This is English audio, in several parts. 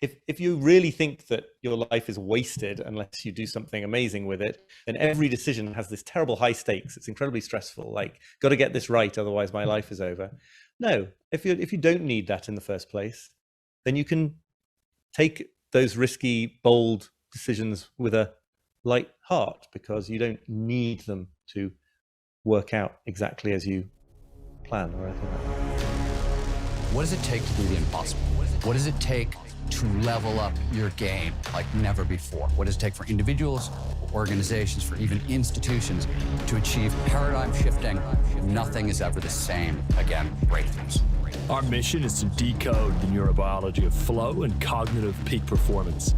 If you really think that your life is wasted unless you do something amazing with it, then every decision has this terrible high stakes. It's incredibly stressful. Like, got to get this right, otherwise my life is over. No, if you don't need that in the first place, then you can take those risky, bold decisions with a light heart, because you don't need them to work out exactly as you plan or anything like that. What does it take to do the impossible? What does it take to level up your game like never before? What does it take for individuals, for organizations, for even institutions to achieve paradigm shifting? Nothing is ever the same again. Breakthroughs. Our mission is to decode the neurobiology of flow and cognitive peak performance.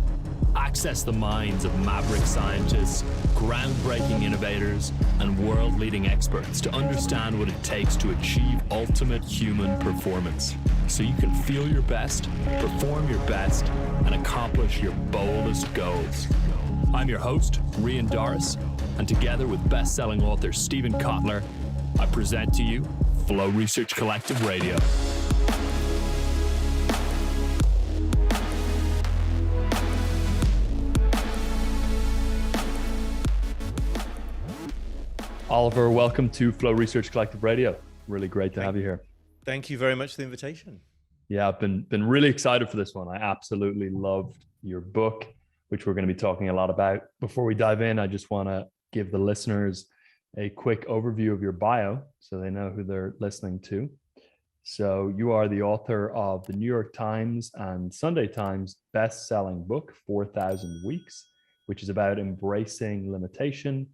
Access the minds of maverick scientists, groundbreaking innovators, and world-leading experts to understand what it takes to achieve ultimate human performance, so you can feel your best, perform your best, and accomplish your boldest goals. I'm your host, Rian Doris, and together with best-selling author Stephen Kotler, I present to you Flow Research Collective Radio. Oliver, welcome to Flow Research Collective Radio. Really great to have you here. Thank you very much for the invitation. Yeah, I've been really excited for this one. I absolutely loved your book, which we're going to be talking a lot about. Before we dive in, I just want to give the listeners a quick overview of your bio so they know who they're listening to. So you are the author of the New York Times and Sunday Times best-selling book, 4,000 Weeks, which is about embracing limitation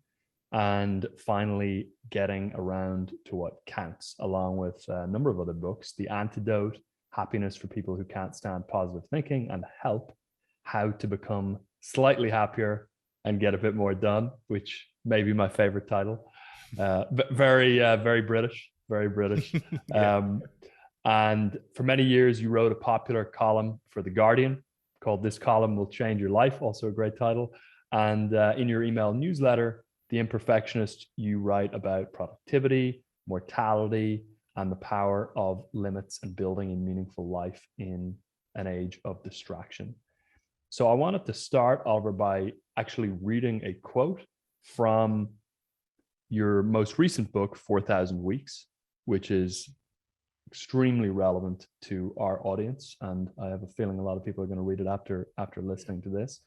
and finally getting around to what counts, along with a number of other books: The Antidote, Happiness for People Who Can't Stand Positive Thinking, and Help, How to Become Slightly Happier and Get a Bit More Done, which may be my favorite title. Very British, very British. Yeah. And for many years, you wrote a popular column for The Guardian called This Column Will Change Your Life, also a great title. And in your email newsletter, The Imperfectionist, you write about productivity, mortality, and the power of limits and building a meaningful life in an age of distraction. So I wanted to start, Oliver, by actually reading a quote from your most recent book, 4,000 Weeks, which is extremely relevant to our audience. And I have a feeling a lot of people are going to read it after listening to this.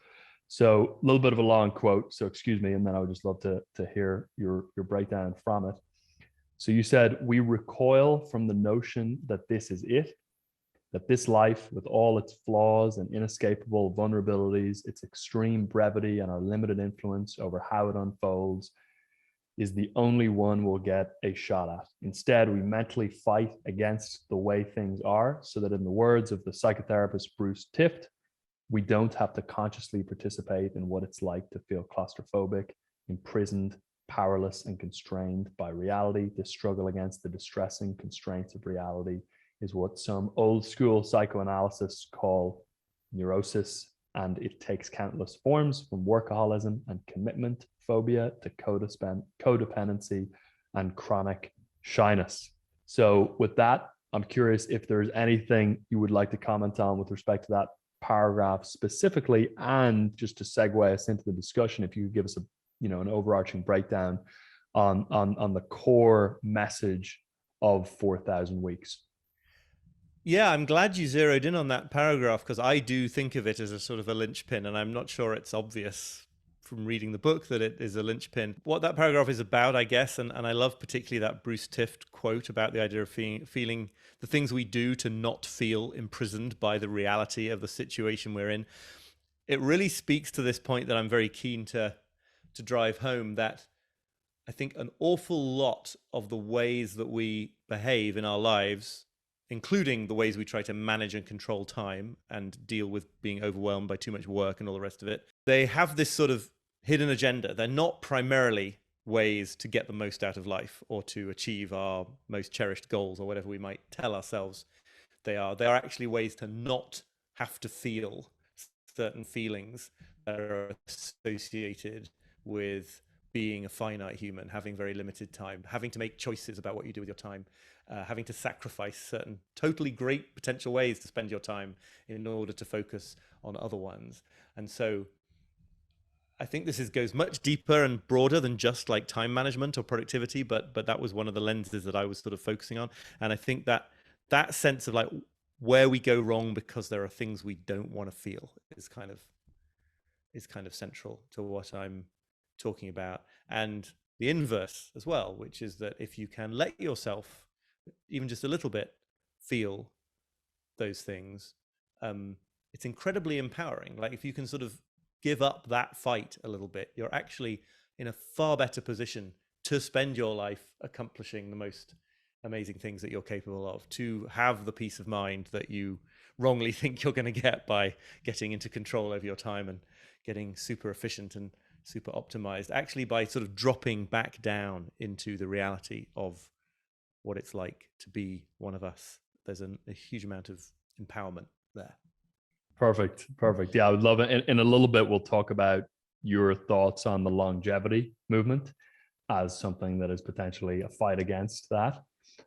So a little bit of a long quote, so excuse me, and then I would just love to hear your breakdown from it. So you said, "We recoil from the notion that this is it, that this life, with all its flaws and inescapable vulnerabilities, its extreme brevity and our limited influence over how it unfolds, is the only one we'll get a shot at. Instead, we mentally fight against the way things are, so that, in the words of the psychotherapist Bruce Tift, we don't have to consciously participate in what it's like to feel claustrophobic, imprisoned, powerless, and constrained by reality. This struggle against the distressing constraints of reality is what some old school psychoanalysts call neurosis, and it takes countless forms, from workaholism and commitment phobia to codependency and chronic shyness." So with that, I'm curious if there's anything you would like to comment on with respect to that paragraph specifically, and just to segue us into the discussion, if you could give us an overarching breakdown on the core message of 4,000 Weeks. Yeah, I'm glad you zeroed in on that paragraph, because I do think of it as a sort of a linchpin, and I'm not sure it's obvious from reading the book that it is a linchpin. What that paragraph is about, I guess, and I love particularly that Bruce Tift quote about the idea of feeling the things we do to not feel imprisoned by the reality of the situation we're in. It really speaks to this point that I'm very keen to drive home, that I think an awful lot of the ways that we behave in our lives, including the ways we try to manage and control time and deal with being overwhelmed by too much work and all the rest of it, they have this sort of hidden agenda. They're not primarily ways to get the most out of life or to achieve our most cherished goals or whatever we might tell ourselves they are. They are actually ways to not have to feel certain feelings that are associated with being a finite human, having very limited time, having to make choices about what you do with your time, having to sacrifice certain totally great potential ways to spend your time in order to focus on other ones. And so I think this goes much deeper and broader than just like time management or productivity, but that was one of the lenses that I was sort of focusing on. And I think that sense of like where we go wrong because there are things we don't want to feel is kind of central to what I'm talking about. And the inverse as well, which is that if you can let yourself even just a little bit feel those things, it's incredibly empowering. Like if you can sort of give up that fight a little bit, you're actually in a far better position to spend your life accomplishing the most amazing things that you're capable of, to have the peace of mind that you wrongly think you're going to get by getting into control over your time and getting super efficient and super optimized, actually by sort of dropping back down into the reality of what it's like to be one of us. There's a huge amount of empowerment there. Perfect. Yeah, I would love it. In a little bit, we'll talk about your thoughts on the longevity movement as something that is potentially a fight against that.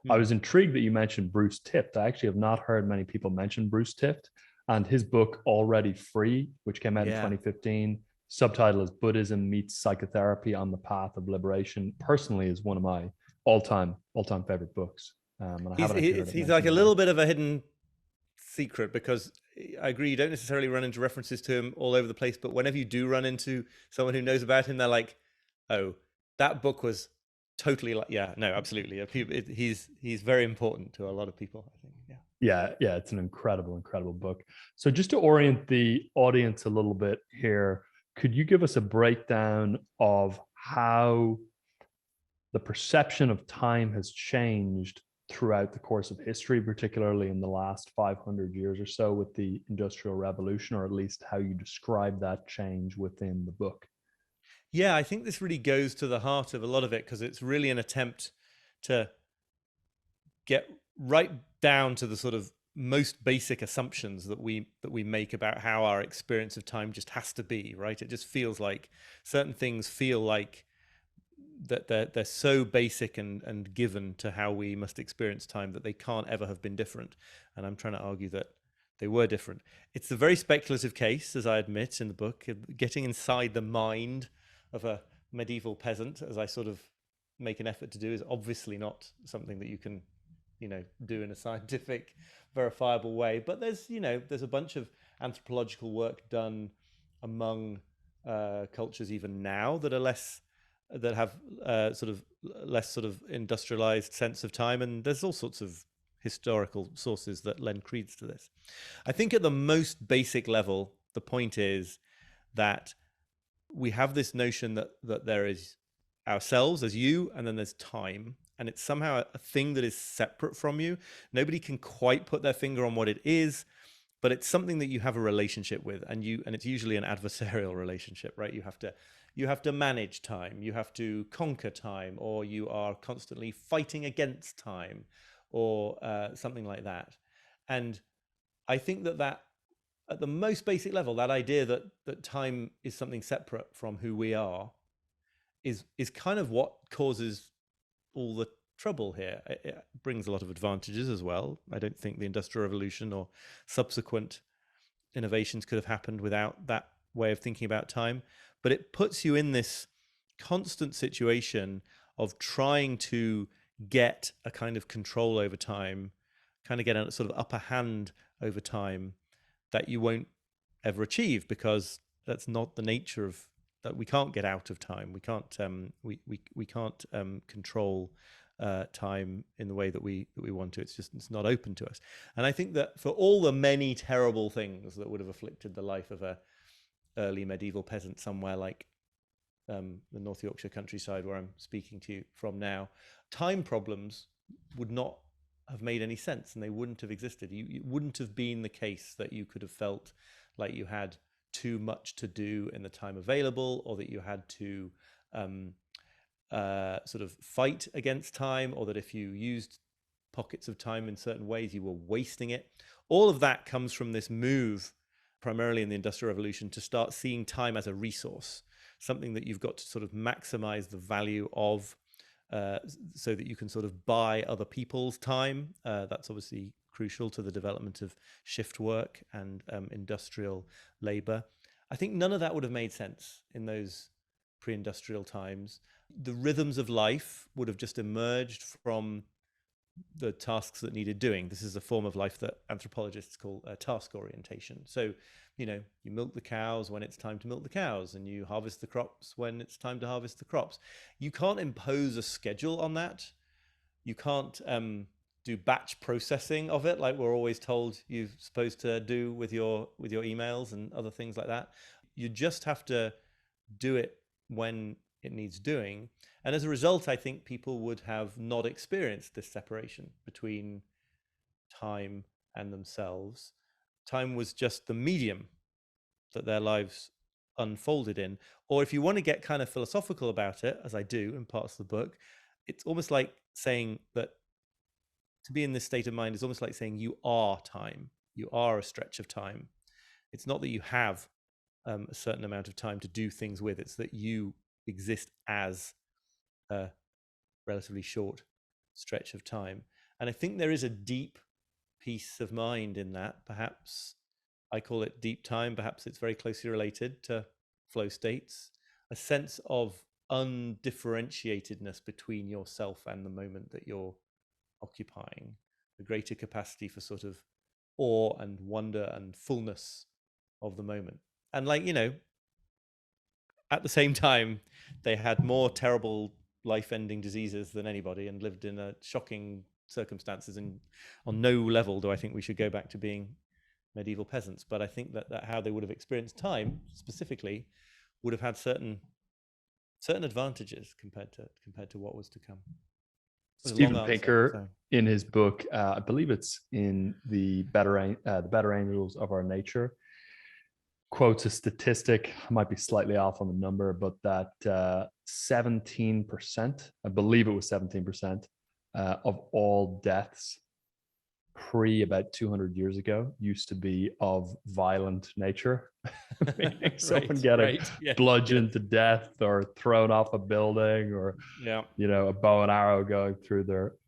I was intrigued that you mentioned Bruce Tift. I actually have not heard many people mention Bruce Tift, and his book Already Free, which came out in 2015, subtitle is Buddhism Meets Psychotherapy on the Path of Liberation, personally is one of my all-time favorite books. He's like a little bit of a hidden secret, because I agree, you don't necessarily run into references to him all over the place, but whenever you do run into someone who knows about him, they're like, oh, that book was totally like, yeah, no, absolutely. He's very important to a lot of people, I think. Yeah, it's an incredible book. So just to orient the audience a little bit here, could you give us a breakdown of how the perception of time has changed throughout the course of history, particularly in the last 500 years or so with the Industrial Revolution, or at least how you describe that change within the book? Yeah, I think this really goes to the heart of a lot of it, because it's really an attempt to get right down to the sort of most basic assumptions that we make about how our experience of time just has to be, right? It just feels like certain things feel like that they're so basic and given to how we must experience time that they can't ever have been different. And I'm trying to argue that they were different. It's a very speculative case, as I admit in the book. Getting inside the mind of a medieval peasant, as I sort of make an effort to do, is obviously not something that you can, do in a scientific, verifiable way. But there's a bunch of anthropological work done among cultures even now that have sort of less sort of industrialized sense of time, and there's all sorts of historical sources that lend credence to this. I think at the most basic level, the point is that we have this notion that there is ourselves as you, and then there's time, and it's somehow a thing that is separate from you. Nobody can quite put their finger on what it is, but it's something that you have a relationship with, and it's usually an adversarial relationship, right? You have to manage time, you have to conquer time, or you are constantly fighting against time, or something like that. And I think that at the most basic level, that idea that time is something separate from who we are is kind of what causes all the trouble here. It brings a lot of advantages as well. I don't think the Industrial Revolution or subsequent innovations could have happened without that way of thinking about time. But it puts you in this constant situation of trying to get a kind of control over time, kind of get a sort of upper hand over time that you won't ever achieve, because that's not the nature of that. We can't get out of time. We can't we can't control time in the way that we want to. It's not open to us. And I think that for all the many terrible things that would have afflicted the life of a early medieval peasant somewhere like the North Yorkshire countryside where I'm speaking to you from now, time problems would not have made any sense, and they wouldn't have existed. It wouldn't have been the case that you could have felt like you had too much to do in the time available, or that you had to sort of fight against time, or that if you used pockets of time in certain ways, you were wasting it. All of that comes from this move, primarily in the Industrial Revolution, to start seeing time as a resource, something that you've got to sort of maximize the value of, so that you can sort of buy other people's time. That's obviously crucial to the development of shift work and industrial labor. I think none of that would have made sense in those pre-industrial times. The rhythms of life would have just emerged from the tasks that needed doing. This is a form of life that anthropologists call task orientation. So, you milk the cows when it's time to milk the cows, and you harvest the crops when it's time to harvest the crops. You can't impose a schedule on that. You can't do batch processing of it like we're always told you're supposed to do with your emails and other things like that. You just have to do it when it needs doing. And as a result, I think people would have not experienced this separation between time and themselves. Time was just the medium that their lives unfolded in. Or if you want to get kind of philosophical about it, as I do in parts of the book, it's almost like saying that to be in this state of mind is almost like saying you are time. You are a stretch of time. It's not that you have a certain amount of time to do things with. It's that you exist as a relatively short stretch of time. And I think there is a deep peace of mind in that. Perhaps I call it deep time. Perhaps it's very closely related to flow states, a sense of undifferentiatedness between yourself and the moment that you're occupying, a greater capacity for sort of awe and wonder and fullness of the moment. And at the same time, they had more terrible life-ending diseases than anybody and lived in shocking circumstances. And on no level do I think we should go back to being medieval peasants. But I think that how they would have experienced time specifically would have had certain advantages compared to what was to come. Steven Pinker, in his book, I believe it's in the Better Angels of Our Nature, quotes a statistic, I might be slightly off on the number, but that 17%, I believe it was 17%, of all deaths pre about 200 years ago used to be of violent nature, meaning someone getting bludgeoned to death or thrown off a building, or a bow and arrow going through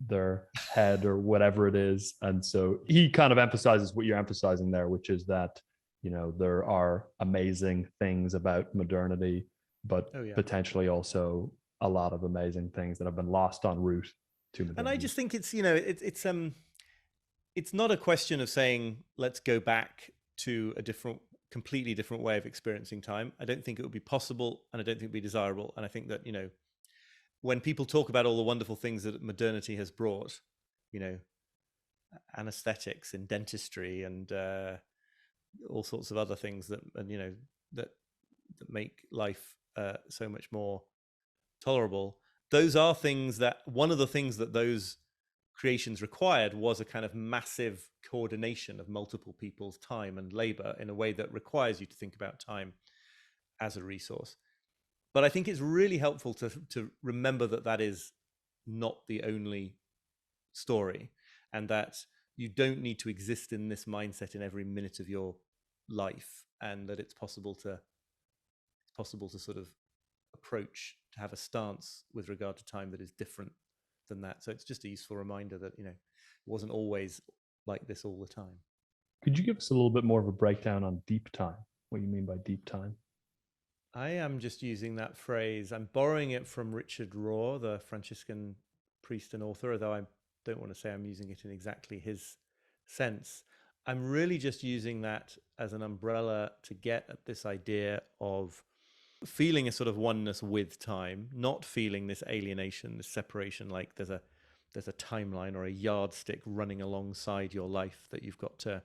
their head or whatever it is. And so he kind of emphasizes what you're emphasizing there, which is that there are amazing things about modernity, but potentially also a lot of amazing things that have been lost en route to modernity. And I just think it's not a question of saying let's go back to a completely different way of experiencing time. I don't think it would be possible, and I don't think it would be desirable. And I think that when people talk about all the wonderful things that modernity has brought, anesthetics in dentistry and all sorts of other things that make life so much more tolerable. Those are things that one of the things that those creations required was a kind of massive coordination of multiple people's time and labor in a way that requires you to think about time as a resource. But I think it's really helpful to remember that is not the only story, and that you don't need to exist in this mindset in every minute of your life, and that it's possible to sort of approach, to have a stance with regard to time that is different than that. So it's just a useful reminder that it wasn't always like this all the time. Could you give us a little bit more of a breakdown on deep time? What you mean by deep time? I am just using that phrase. I'm borrowing it from Richard Rohr, the Franciscan priest and author, although I don't want to say I'm using it in exactly his sense. I'm really just using that as an umbrella to get at this idea of feeling a sort of oneness with time, not feeling this alienation, this separation, like there's a timeline or a yardstick running alongside your life that you've got to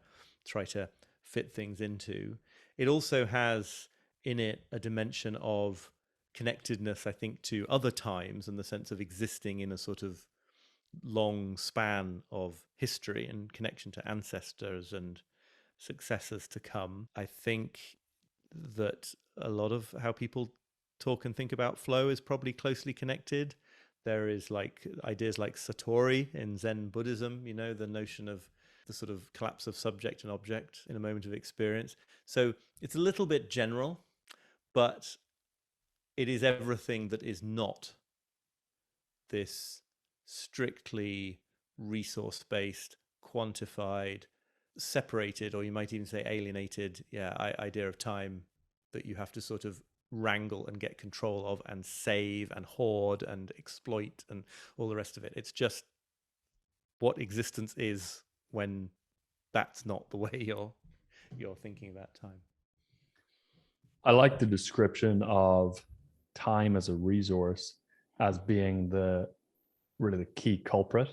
try to fit things into. It also has in it a dimension of connectedness, I think, to other times, and the sense of existing in a sort of long span of history and connection to ancestors and successors to come. I think that a lot of how people talk and think about flow is probably closely connected. There is ideas like Satori in Zen Buddhism, the notion of the sort of collapse of subject and object in a moment of experience. So it's a little bit general, but it is everything that is not this strictly resource-based, quantified, separated, or you might even say alienated, idea of time that you have to sort of wrangle and get control of and save and hoard and exploit and all the rest of it. It's just what existence is when that's not the way you're thinking about time. I like the description of time as a resource as being really the key culprit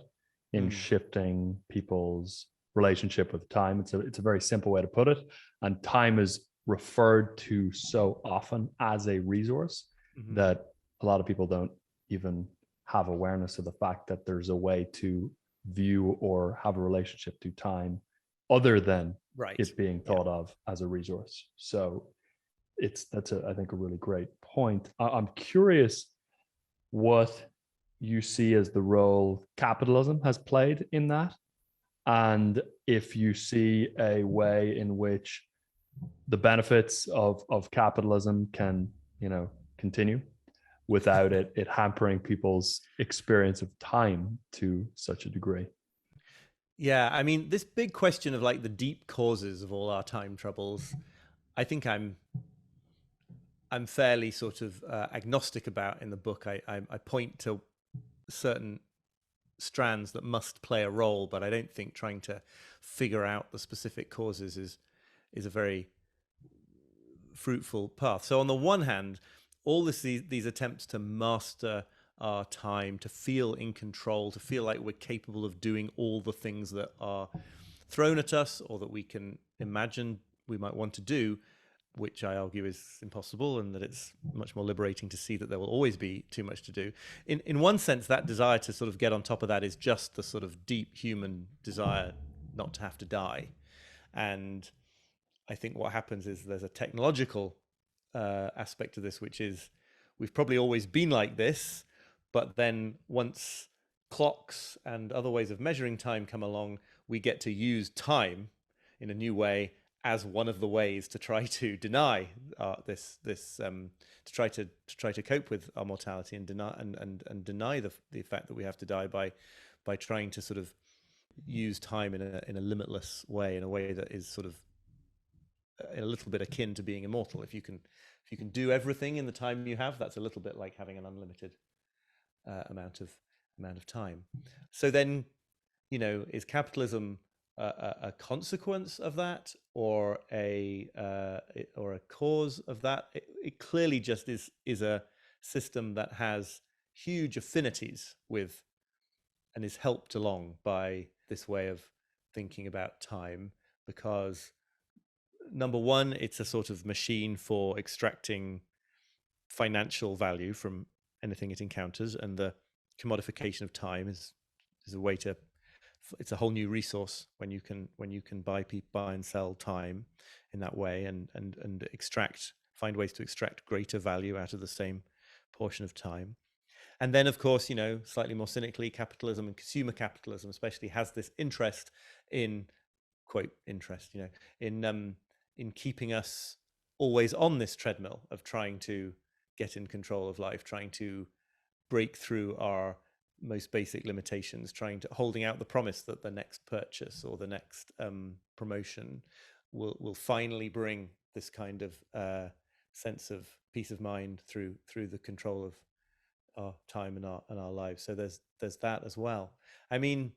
in shifting people's relationship with time. It's a very simple way to put it. And time is referred to so often as a resource that a lot of people don't even have awareness of the fact that there's a way to view or have a relationship to time other than it being thought of as a resource. So that's I think a really great point. I'm curious what you see as the role capitalism has played in that, and if you see a way in which the benefits of capitalism can continue without it hampering people's experience of time to such a degree. Yeah, I mean, this big question of like the deep causes of all our time troubles, I think I'm fairly sort of agnostic about in the book. I point to certain strands that must play a role, but I don't think trying to figure out the specific causes is a very fruitful path. So on the one hand, all these attempts to master our time, to feel in control, to feel like we're capable of doing all the things that are thrown at us or that we can imagine we might want to do, which I argue is impossible, and that it's much more liberating to see that there will always be too much to do. In one sense, that desire to sort of get on top of that is just the sort of deep human desire not to have to die. And I think what happens is there's a technological aspect to this, which is we've probably always been like this, but then once clocks and other ways of measuring time come along, we get to use time in a new way as one of the ways to try to deny to try to cope with our mortality and deny the fact that we have to die by trying to sort of use time in a limitless way, in a way that is sort of a little bit akin to being immortal. If you can do everything in the time you have, that's a little bit like having an unlimited amount of time. So then, is capitalism a consequence of that, or a cause of that? It clearly just is a system that has huge affinities with and is helped along by this way of thinking about time, because number one, it's a sort of machine for extracting financial value from anything it encounters, and the commodification of time is a way to, it's a whole new resource when you can buy and sell time in that way, and find ways to extract greater value out of the same portion of time. And then, of course, slightly more cynically, capitalism and consumer capitalism especially has this interest in, quote, interest, in keeping us always on this treadmill of trying to get in control of life, trying to break through our most basic limitations, holding out the promise that the next purchase or the next promotion will finally bring this kind of sense of peace of mind through the control of our time and our lives. So there's that as well. I mean,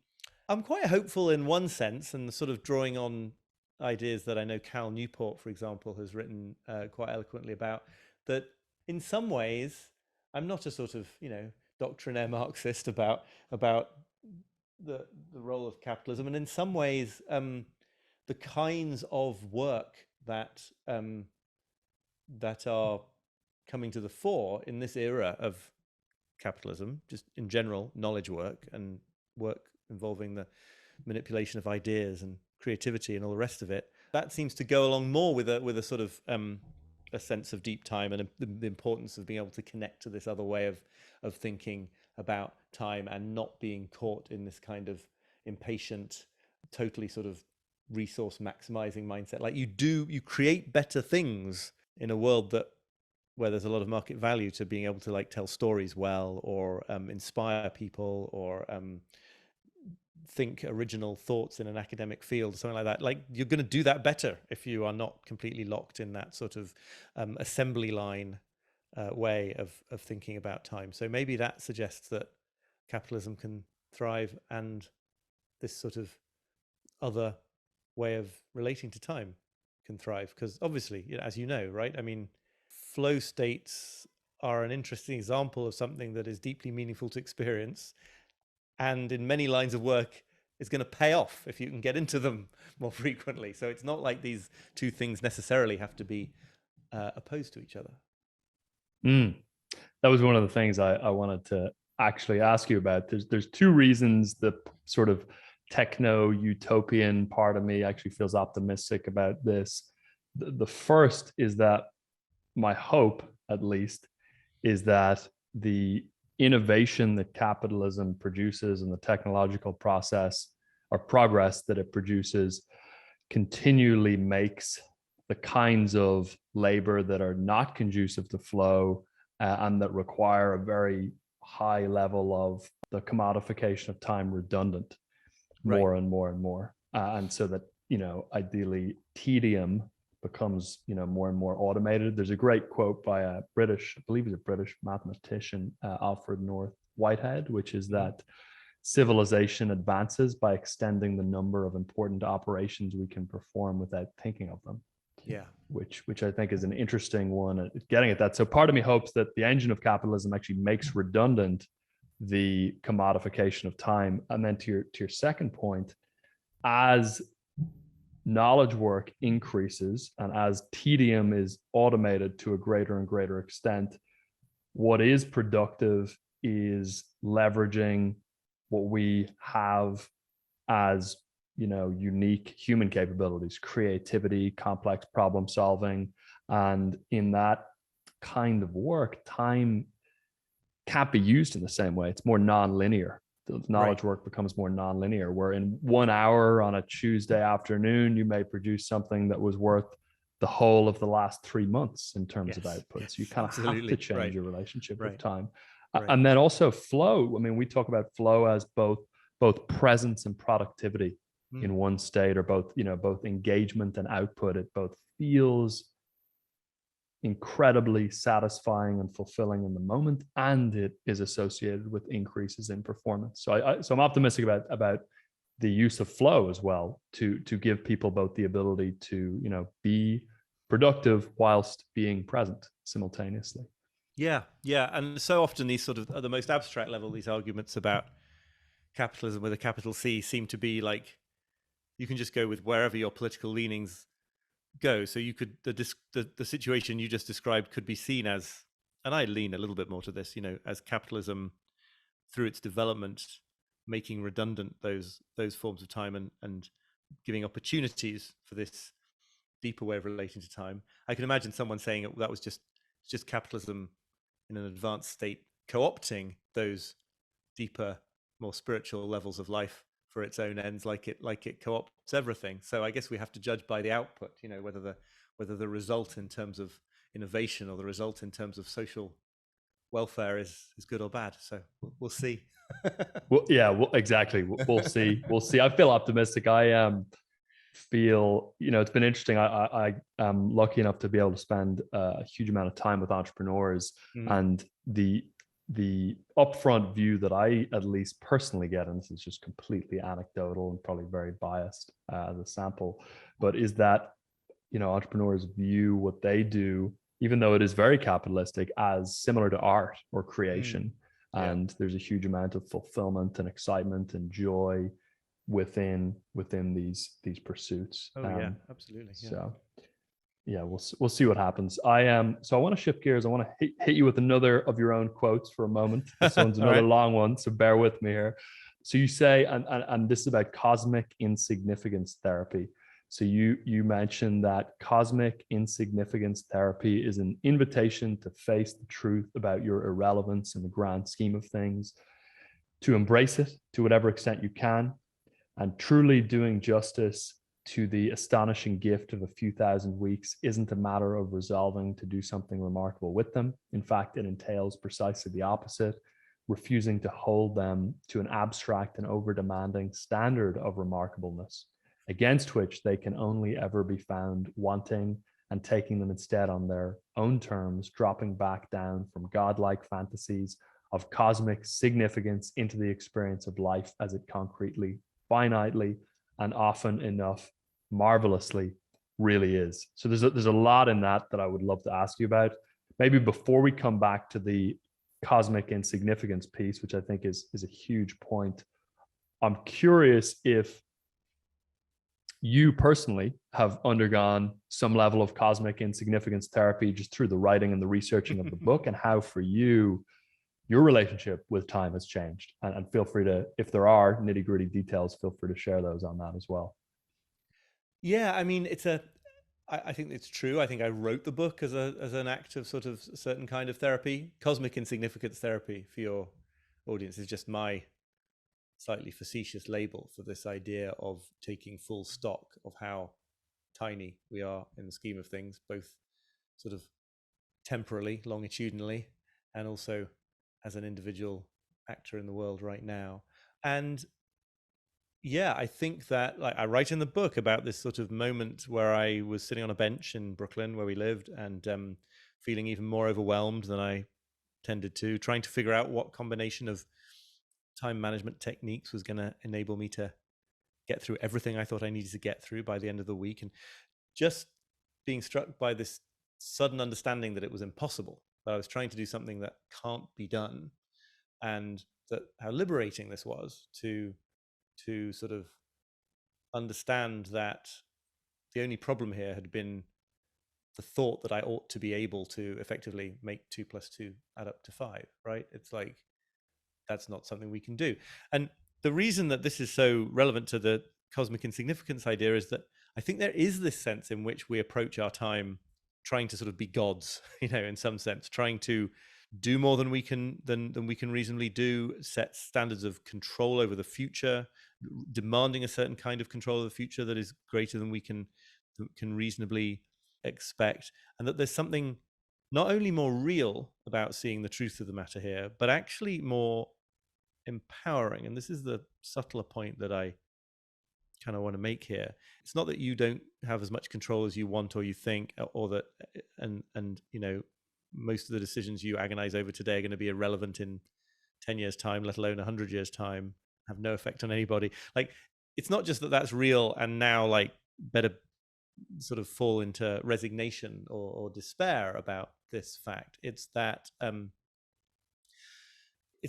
I'm quite hopeful in one sense, and sort of drawing on ideas that I know Cal Newport, for example, has written quite eloquently about, that in some ways I'm not a sort of doctrinaire Marxist about the role of capitalism, and in some ways the kinds of work that are coming to the fore in this era of capitalism, just in general, knowledge work and work involving the manipulation of ideas and creativity and all the rest of it, that seems to go along more with a sort of a sense of deep time, and the importance of being able to connect to this other way of thinking about time, and not being caught in this kind of impatient, totally sort of resource maximizing mindset. Like you create better things in a world that where there's a lot of market value to being able to like tell stories well, or inspire people, or think original thoughts in an academic field or something like that. Like, you're going to do that better if you are not completely locked in that sort of assembly line way of thinking about time. So maybe that suggests that capitalism can thrive, and this sort of other way of relating to time can thrive. Because obviously, as you know, right? I mean, flow states are an interesting example of something that is deeply meaningful to experience, and in many lines of work is going to pay off if you can get into them more frequently. So it's not like these two things necessarily have to be opposed to each other. That was one of the things I wanted to actually ask you about. There's two reasons the sort of techno utopian part of me actually feels optimistic about this. The first is that my hope, at least, is that the innovation that capitalism produces and the technological process or progress that it produces continually makes the kinds of labor that are not conducive to flow and that require a very high level of the commodification of time redundant more and more and more. And so that, ideally tedium becomes, more and more automated. There's a great quote by I believe he's a British mathematician, Alfred North Whitehead, which is that civilization advances by extending the number of important operations we can perform without thinking of them. Yeah. Which I think is an interesting one at getting at that. So part of me hopes that the engine of capitalism actually makes redundant the commodification of time. And then to your second point, as knowledge work increases and as tedium is automated to a greater and greater extent, what is productive is leveraging what we have as unique human capabilities, creativity, complex problem solving. And in that kind of work, time can't be used in the same way. It's more non-linear. The knowledge work becomes more non-linear, where in 1 hour on a Tuesday afternoon, you may produce something that was worth the whole of the last 3 months in terms of outputs. You kind of have to change your relationship with time. And then also flow. I mean, we talk about flow as both presence and productivity in one state, or both engagement and output. It both feels incredibly satisfying and fulfilling in the moment, and it is associated with increases in performance. So I'm optimistic about the use of flow as well, to give people both the ability to be productive whilst being present simultaneously. Yeah. And so often these sort of, at the most abstract level, these arguments about capitalism with a capital C seem to be like, you can just go with wherever your political leanings go. So you could, the situation you just described could be seen as, and I lean a little bit more to this, as capitalism through its development, making redundant those forms of time and giving opportunities for this deeper way of relating to time. I can imagine someone saying that was just capitalism in an advanced state co-opting those deeper, more spiritual levels of life for its own ends, like it co-opts everything. So I guess we have to judge by the output, whether the result in terms of innovation or the result in terms of social welfare is good or bad. So we'll see. Exactly. We'll see. I feel optimistic. I feel, it's been interesting. I am lucky enough to be able to spend a huge amount of time with entrepreneurs, and the upfront view that I at least personally get, and this is just completely anecdotal and probably very biased as a sample, but is that, entrepreneurs view what they do, even though it is very capitalistic, as similar to art or creation. And there's a huge amount of fulfillment and excitement and joy within these pursuits. Yeah, absolutely. Yeah. So we'll see what happens. So I want to shift gears. I want to hit you with another of your own quotes for a moment. This one's another long one, so bear with me here. So you say, and this is about cosmic insignificance therapy. So you mentioned that cosmic insignificance therapy is an invitation to face the truth about your irrelevance in the grand scheme of things, to embrace it to whatever extent you can, and truly doing justice to the astonishing gift of a few thousand weeks isn't a matter of resolving to do something remarkable with them. In fact, it entails precisely the opposite, refusing to hold them to an abstract and over-demanding standard of remarkableness, against which they can only ever be found wanting, and taking them instead on their own terms, dropping back down from godlike fantasies of cosmic significance into the experience of life as it concretely, finitely, and often enough marvelously really is. So there's a lot in that I would love to ask you about. Maybe before we come back to the cosmic insignificance piece, which I think is a huge point, I'm curious if you personally have undergone some level of cosmic insignificance therapy just through the writing and the researching of the book, and how for you your relationship with time has changed. And feel free to, if there are nitty-gritty details, feel free to share those on that as well. Yeah, I mean, I think it's true. I think I wrote the book as an act of sort of a certain kind of therapy. Cosmic insignificance therapy, for your audience, is just my slightly facetious label for this idea of taking full stock of how tiny we are in the scheme of things, both sort of temporally, longitudinally, and also as an individual actor in the world right now. And yeah, I think that, like, I write in the book about this sort of moment where I was sitting on a bench in Brooklyn where we lived, and feeling even more overwhelmed than I tended to, trying to figure out what combination of time management techniques was going to enable me to get through everything I thought I needed to get through by the end of the week, and just being struck by this sudden understanding that it was impossible, that I was trying to do something that can't be done, and that how liberating this was to sort of understand that the only problem here had been the thought that I ought to be able to effectively make 2 + 2 add up to 5, right? It's like, that's not something we can do. And the reason that this is so relevant to the cosmic insignificance idea is that I think there is this sense in which we approach our time trying to sort of be gods, in some sense, trying to do more than we can reasonably do, set standards of control over the future, demanding a certain kind of control of the future that is greater than we can reasonably expect. And that there's something not only more real about seeing the truth of the matter here, but actually more empowering. And this is the subtler point that I kind of want to make here. It's not that you don't have as much control as you want or you think, or that, and most of the decisions you agonize over today are going to be irrelevant in 10 years time, let alone 100 years time, have no effect on anybody. Like, it's not just that that's real and now, like, better sort of fall into resignation or despair about this fact. It's that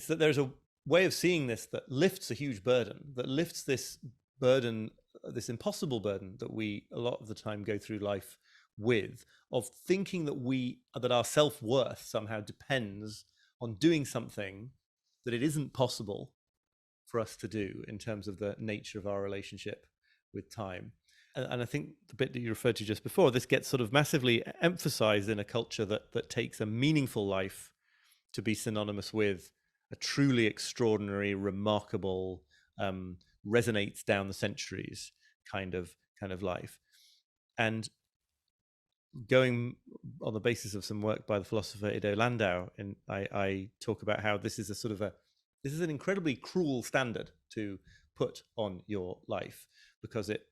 there's a way of seeing this that lifts a huge burden, that lifts this burden, this impossible burden that we a lot of the time go through life with, of thinking that our self-worth somehow depends on doing something that it isn't possible for us to do in terms of the nature of our relationship with time. And I think the bit that you referred to just before, this gets sort of massively emphasized in a culture that takes a meaningful life to be synonymous with a truly extraordinary, remarkable, resonates down the centuries kind of life. And going on the basis of some work by the philosopher Ido Landau, and I talk about how this is an incredibly cruel standard to put on your life, because it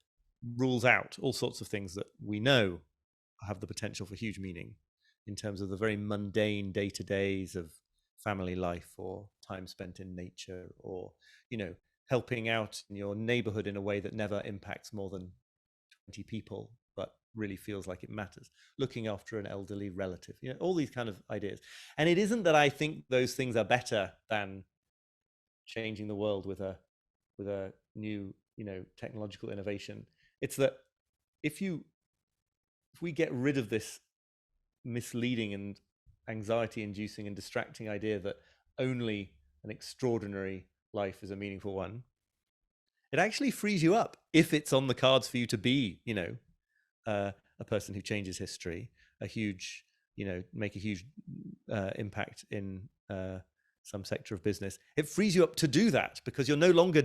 rules out all sorts of things that we know have the potential for huge meaning in terms of the very mundane day-to-days of family life, or time spent in nature, or helping out in your neighborhood in a way that never impacts more than 20 people but really feels like it matters, looking after an elderly relative, all these kind of ideas. And it isn't that I think those things are better than changing the world with a new technological innovation. It's that if we get rid of this misleading and anxiety inducing and distracting idea that only an extraordinary life is a meaningful one, it actually frees you up, if it's on the cards for you to be a person who changes history, make a huge impact in some sector of business. It frees you up to do that, because you're no longer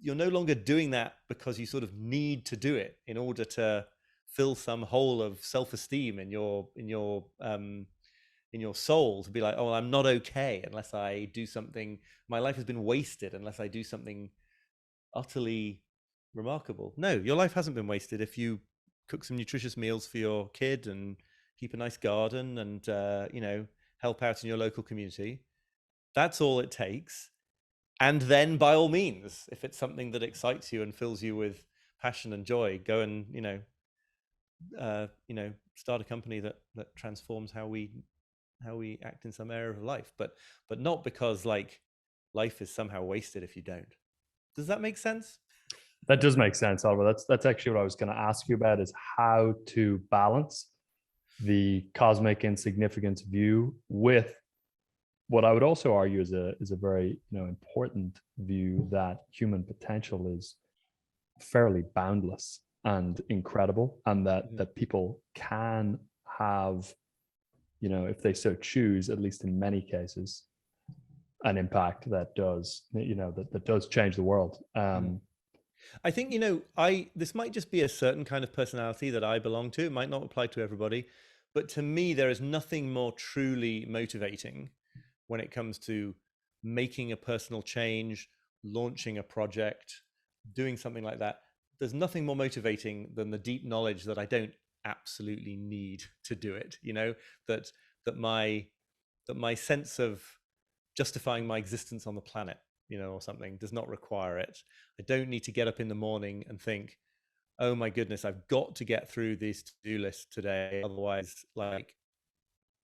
you're no longer doing that because you sort of need to do it in order to fill some hole of self-esteem in your soul, to be like, oh, I'm not okay unless I do something. My life has been wasted unless I do something utterly remarkable. No, your life hasn't been wasted if you cook some nutritious meals for your kid and keep a nice garden and help out in your local community. That's all it takes. And then by all means, if it's something that excites you and fills you with passion and joy, go and start a company that transforms how we act in some area of life, but not because like life is somehow wasted if you don't. Does that make sense? That does make sense, Oliver. That's actually what I was going to ask you about, is how to balance the cosmic insignificance view with what I would also argue is a very important view, that human potential is fairly boundless and incredible, and that people can have, if they so choose, at least in many cases, an impact that does that does change the world. I think this might just be a certain kind of personality that I belong to. It might not apply to everybody, but to me there is nothing more truly motivating when it comes to making a personal change, launching a project, doing something like that. There's nothing more motivating than the deep knowledge that I don't absolutely need to do it. That my sense of justifying my existence on the planet, or something, does not require it. I don't need to get up in the morning and think, oh my goodness, I've got to get through this to-do list today, otherwise like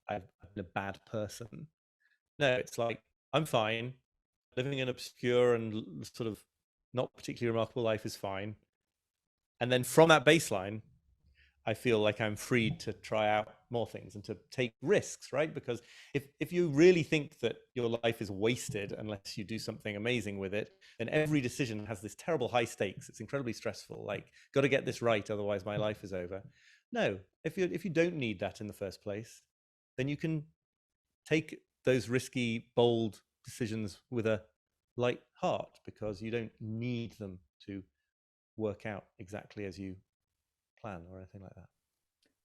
I've been a bad person. No, it's like, I'm fine. Living an obscure and sort of not particularly remarkable life is fine. And then from that baseline, I feel like I'm free to try out more things and to take risks, right? Because if you really think that your life is wasted unless you do something amazing with it, then every decision has this terrible high stakes. It's incredibly stressful. Like, got to get this right, otherwise my life is over. No, if you don't need that in the first place, then you can take those risky, bold decisions with a light heart, because you don't need them to work out exactly as you plan or anything like that.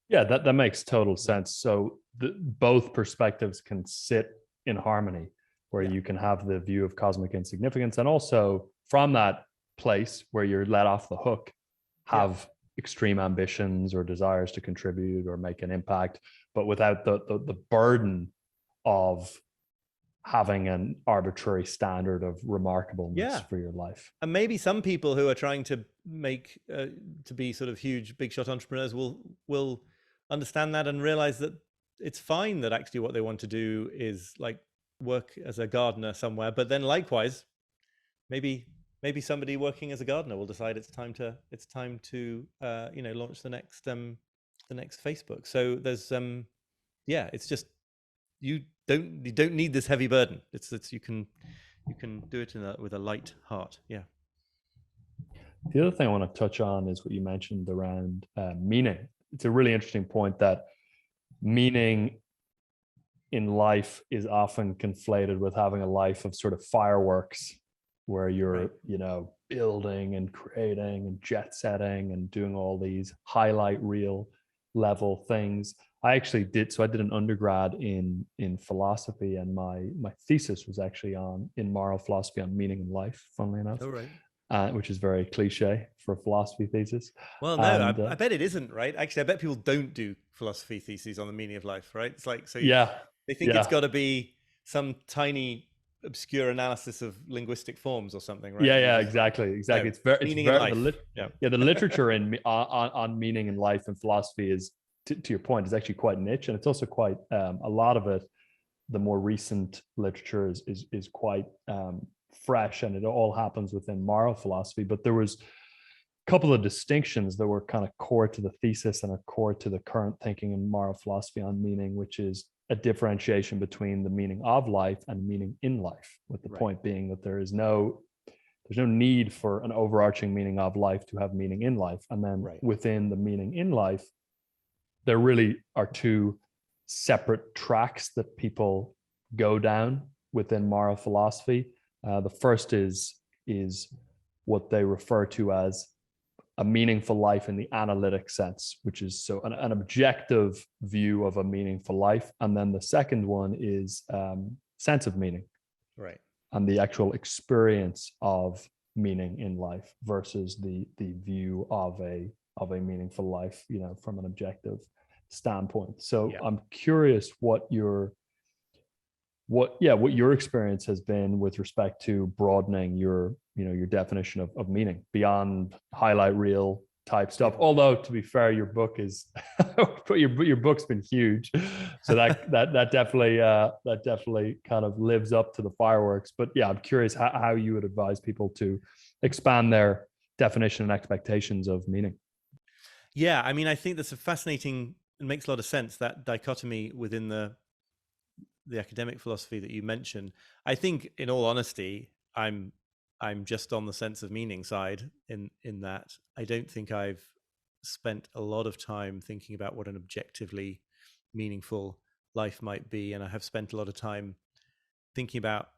Yeah, that makes total sense. So both perspectives can sit in harmony, where you can have the view of cosmic insignificance, and also from that place where you're let off the hook, have extreme ambitions or desires to contribute or make an impact, but without the burden of having an arbitrary standard of remarkableness for your life. And maybe some people who are trying to make to be sort of huge big shot entrepreneurs will understand that and realize that it's fine that actually what they want to do is like work as a gardener somewhere. But then likewise, maybe somebody working as a gardener will decide it's time to launch the next Facebook. So there's it's just you don't need this heavy burden. It's you can do it with a light heart. Yeah. The other thing I want to touch on is what you mentioned around meaning. It's a really interesting point that meaning in life is often conflated with having a life of sort of fireworks, where you're building and creating and jet setting and doing all these highlight reel level things. I did an undergrad in philosophy, and my thesis was actually in moral philosophy on meaning in life, funnily enough. Oh, right. Which is very cliche for a philosophy thesis. Well, no, I bet it isn't, right? Actually, I bet people don't do philosophy theses on the meaning of life, right? It's like, so they think it's got to be some tiny obscure analysis of linguistic forms or something, right? Yeah, exactly. No, it's very meaning in life. The literature on meaning in life and philosophy is, to your point, is actually quite niche, and it's also quite a lot of it. The more recent literature is quite fresh, and it all happens within moral philosophy. But there was a couple of distinctions that were kind of core to the thesis and are core to the current thinking in moral philosophy on meaning, which is a differentiation between the meaning of life and meaning in life, with the point being that there's no need for an overarching meaning of life to have meaning in life. And then within the meaning in life, there really are two separate tracks that people go down within moral philosophy. The first is what they refer to as a meaningful life in the analytic sense, which is so an objective view of a meaningful life. And then the second one is sense of meaning, Right. and the actual experience of meaning in life versus the view of a meaningful life, you know, from an objective standpoint. So Yeah. I'm curious what your experience has been with respect to broadening your, you know, your definition of meaning beyond highlight reel type stuff. Although, to be fair, your book is your book's been huge, so that definitely kind of lives up to the fireworks. But yeah, I'm curious how you would advise people to expand their definition and expectations of meaning. Yeah, I mean, I think that's a fascinating. It makes a lot of sense, that dichotomy within the academic philosophy that you mentioned. I think, in all honesty, I'm just on the sense of meaning side in that. I don't think I've spent a lot of time thinking about what an objectively meaningful life might be, and I have spent a lot of time thinking about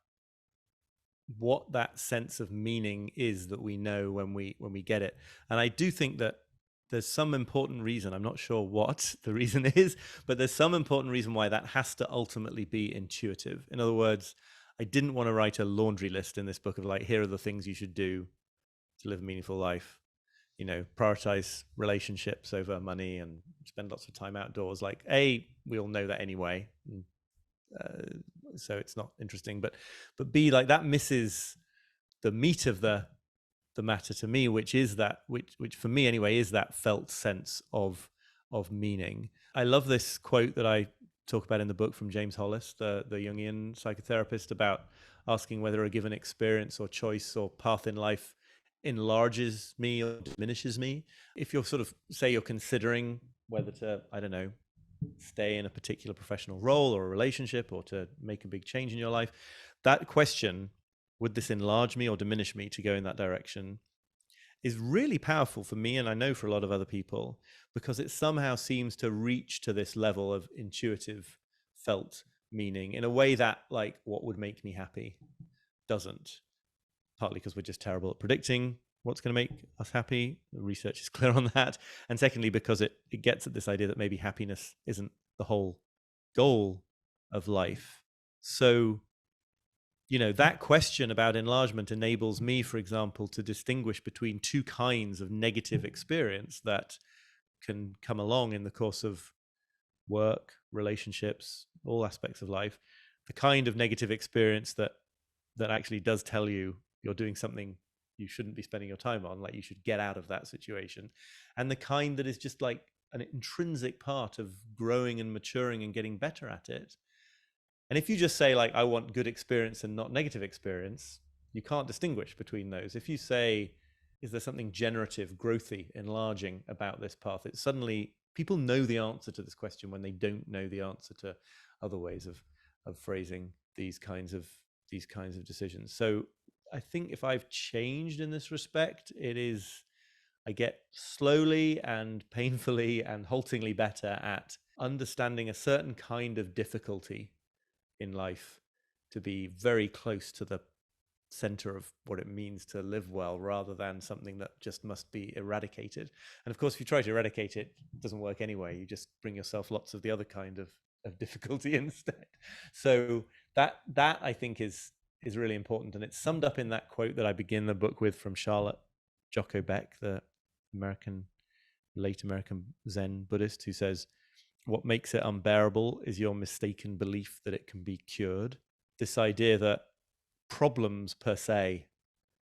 what that sense of meaning is that we know when we get it. And I do think that there's some important reason, I'm not sure what the reason is, but there's some important reason why that has to ultimately be intuitive. In other words, I didn't want to write a laundry list in this book of like, here are the things you should do to live a meaningful life. You know, prioritize relationships over money and spend lots of time outdoors. Like, A, we all know that anyway. So it's not interesting, but B, like, that misses the meat of the matter to me, which is that, which for me anyway, is that felt sense of meaning. I love this quote that I talk about in the book from James Hollis, the Jungian psychotherapist, about asking whether a given experience or choice or path in life enlarges me or diminishes me. If you're sort of, say you're considering whether to, I don't know, stay in a particular professional role or a relationship, or to make a big change in your life, that question, would this enlarge me or diminish me to go in that direction, is really powerful for me, and I know for a lot of other people, because it somehow seems to reach to this level of intuitive felt meaning in a way that, like, what would make me happy doesn't. Partly because we're just terrible at predicting what's going to make us happy. The research is clear on that. And secondly, because it gets at this idea that maybe happiness isn't the whole goal of life. So, you know, that question about enlargement enables me, for example, to distinguish between two kinds of negative experience that can come along in the course of work, relationships, all aspects of life. The kind of negative experience that actually does tell you you're doing something you shouldn't be spending your time on, like you should get out of that situation. And the kind that is just like an intrinsic part of growing and maturing and getting better at it. And if you just say, like, I want good experience and not negative experience, you can't distinguish between those. If you say, is there something generative, growthy, enlarging about this path? It's suddenly, people know the answer to this question when they don't know the answer to other ways of phrasing these kinds of decisions. So I think if I've changed in this respect, it is, I get slowly and painfully and haltingly better at understanding a certain kind of difficulty in life to be very close to the center of what it means to live well, rather than something that just must be eradicated. And of course, if you try to eradicate it, it doesn't work anyway. You just bring yourself lots of the other kind of difficulty instead. So that I think is really important, and it's summed up in that quote that I begin the book with from Charlotte Jocko Beck, the late American Zen Buddhist, who says, "What makes it unbearable is your mistaken belief that it can be cured." This idea that problems per se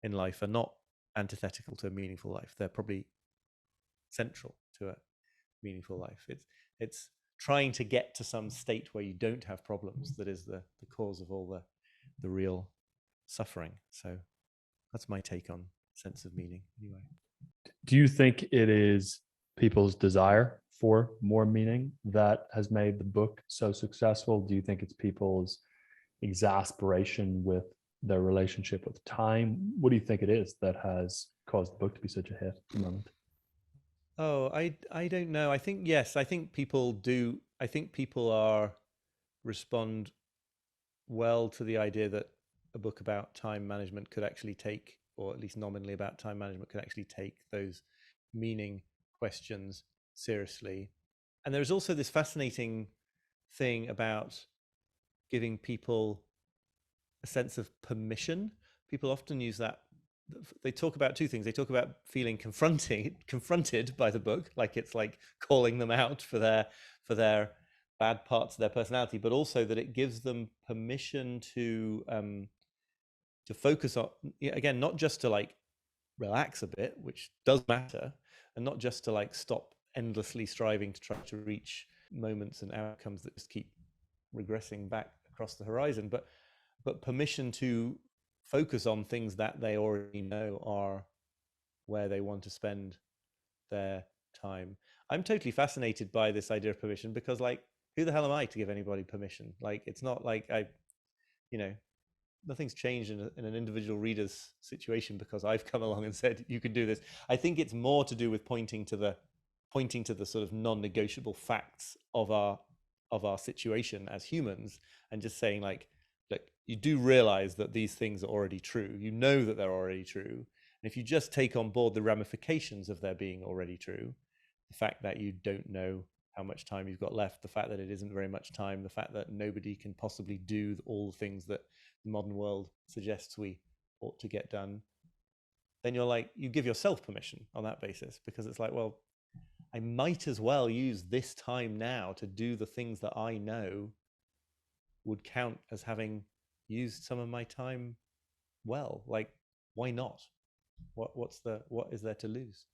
in life are not antithetical to a meaningful life. They're probably central to a meaningful life. It's trying to get to some state where you don't have problems that is the cause of all the real suffering. So that's my take on sense of meaning anyway. Do you think it is people's desire for more meaning that has made the book so successful? Do you think it's people's exasperation with their relationship with time? What do you think it is that has caused the book to be such a hit at the moment? Oh, I don't know. I think, yes, I think people do. I think people respond well to the idea that a book about time management could actually take or at least nominally about time management, can actually take those meaning questions seriously. And there's also this fascinating thing about giving people a sense of permission. People often use that. They talk about two things. They talk about feeling confronted by the book, like it's like calling them out for their bad parts of their personality, but also that it gives them permission to focus on, again, not just to like relax a bit, which does matter, and not just to like stop endlessly striving to try to reach moments and outcomes that just keep regressing back across the horizon, but permission to focus on things that they already know are where they want to spend their time. I'm totally fascinated by this idea of permission, because like, who the hell am I to give anybody permission? Like, it's not like nothing's changed in an individual reader's situation because I've come along and said you can do this. I think it's more to do with pointing to the sort of non-negotiable facts of our situation as humans, and just saying like, look, you do realize that these things are already true. You know that they're already true. And if you just take on board the ramifications of their being already true, the fact that you don't know how much time you've got left, the fact that it isn't very much time, the fact that nobody can possibly do all the things that the modern world suggests we ought to get done, then you're like, you give yourself permission on that basis, because it's like, well, I might as well use this time now to do the things that I know would count as having used some of my time well. Like, why not? What is there to lose?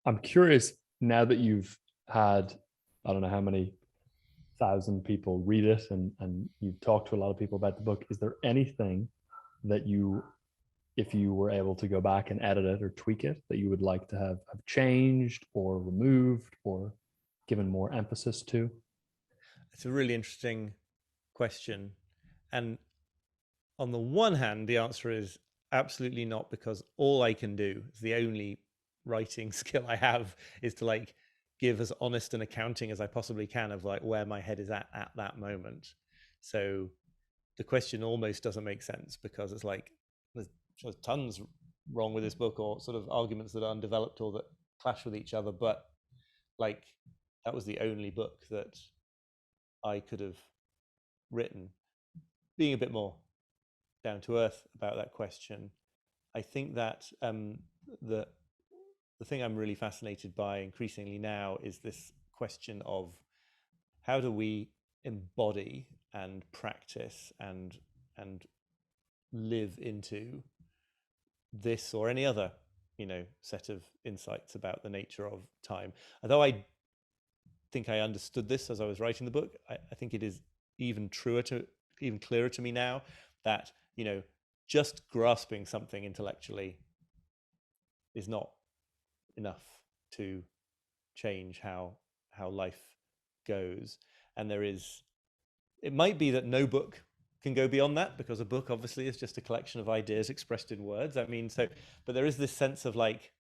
I'm curious, now that you've had, I don't know how many thousand people read it, and you've talked to a lot of people about the book, is there anything that you, if you were able to go back and edit it or tweak it, that you would like to have changed or removed or given more emphasis to? It's a really interesting question. And on the one hand, the answer is absolutely not, because all I can do is, the only writing skill I have is to like give as honest an accounting as I possibly can of like where my head is at that moment. So the question almost doesn't make sense, because it's like there's tons wrong with this book, or sort of arguments that are undeveloped or that clash with each other, but like that was the only book that I could have written. Being a bit more down to earth about that question, I think that the thing I'm really fascinated by increasingly now is this question of how do we embody and practice and live into this or any other, set of insights about the nature of time. Although I think I understood this as I was writing the book, I think it is even clearer to me now that, just grasping something intellectually is not enough to change how life goes. And it might be that no book can go beyond that, because a book obviously is just a collection of ideas expressed in words. I mean, but there is this sense of like,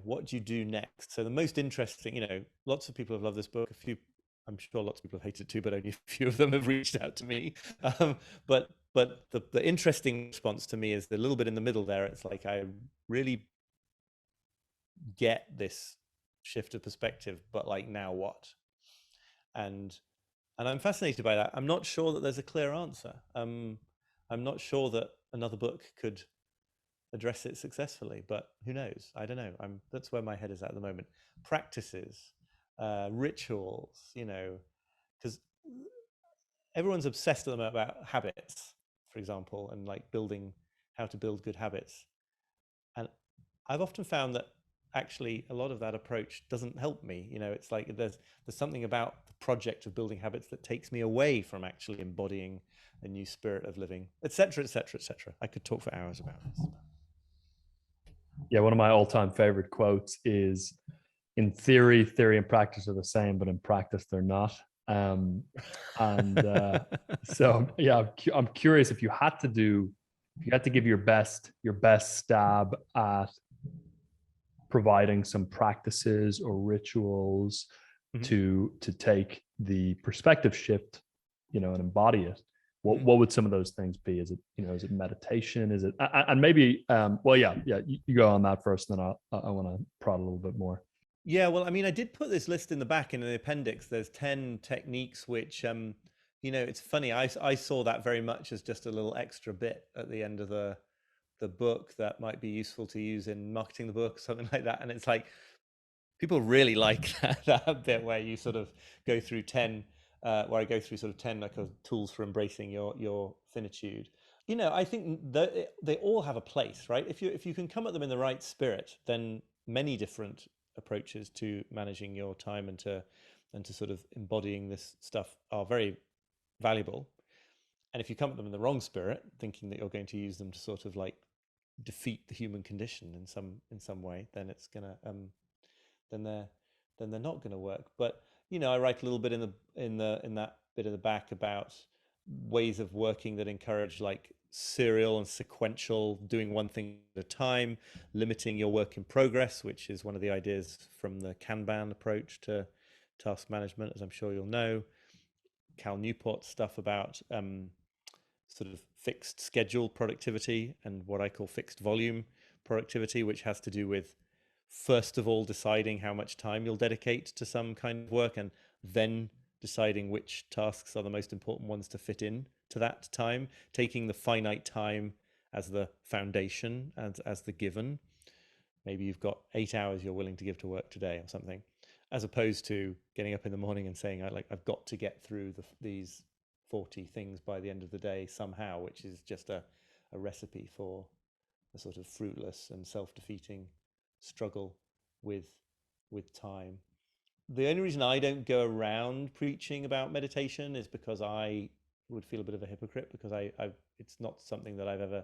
what do you do next? So the most interesting, lots of people have loved this book. I'm sure lots of people have hated it too, but only a few of them have reached out to me. But the interesting response to me is the little bit in the middle there. It's like, I really get this shift of perspective, but like, now what? And I'm fascinated by that. I'm not sure that there's a clear answer. I'm not sure that another book could address it successfully, but who knows? I don't know. That's where my head is at the moment. Practices, rituals, because everyone's obsessed at the moment about habits, for example, and like how to build good habits. And I've often found that actually a lot of that approach doesn't help me. It's like there's something about the project of building habits that takes me away from actually embodying a new spirit of living, etc., etc., etc. I could talk for hours about this. Yeah, one of my all-time favorite quotes is, in theory and practice are the same, but in practice they're not. So yeah, I'm curious, if you had to give your best stab at providing some practices or rituals to take the perspective shift, and embody it. What would some of those things be? Is it, is it meditation? Is it, and maybe, well, yeah, you go on that first, and then I want to prod a little bit more. Yeah, well, I mean, I did put this list in the back in the appendix. There's 10 techniques, which, it's funny. I saw that very much as just a little extra bit at the end of the book that might be useful to use in marketing the book or something like that. And it's like, people really like that bit where you sort of go through 10, where I go through sort of 10 like tools for embracing your finitude. I think that they all have a place, right? If you can come at them in the right spirit, then many different approaches to managing your time and to sort of embodying this stuff are very valuable. And if you come at them in the wrong spirit, thinking that you're going to use them to sort of like defeat the human condition in some way, then it's gonna then they're not going to work. But I write a little bit in that bit at the back about ways of working that encourage like serial and sequential, doing one thing at a time, limiting your work in progress, which is one of the ideas from the Kanban approach to task management, as I'm sure you'll know. Cal Newport's stuff about sort of fixed schedule productivity and what I call fixed volume productivity, which has to do with first of all deciding how much time you'll dedicate to some kind of work, and then deciding which tasks are the most important ones to fit in to that time, taking the finite time as the foundation and as the given. Maybe you've got 8 hours you're willing to give to work today or something, as opposed to getting up in the morning and saying, I've got to get through these 40 things by the end of the day somehow, which is just a recipe for a sort of fruitless and self-defeating struggle with time. The only reason I don't go around preaching about meditation is because I would feel a bit of a hypocrite, because it's not something that I've ever,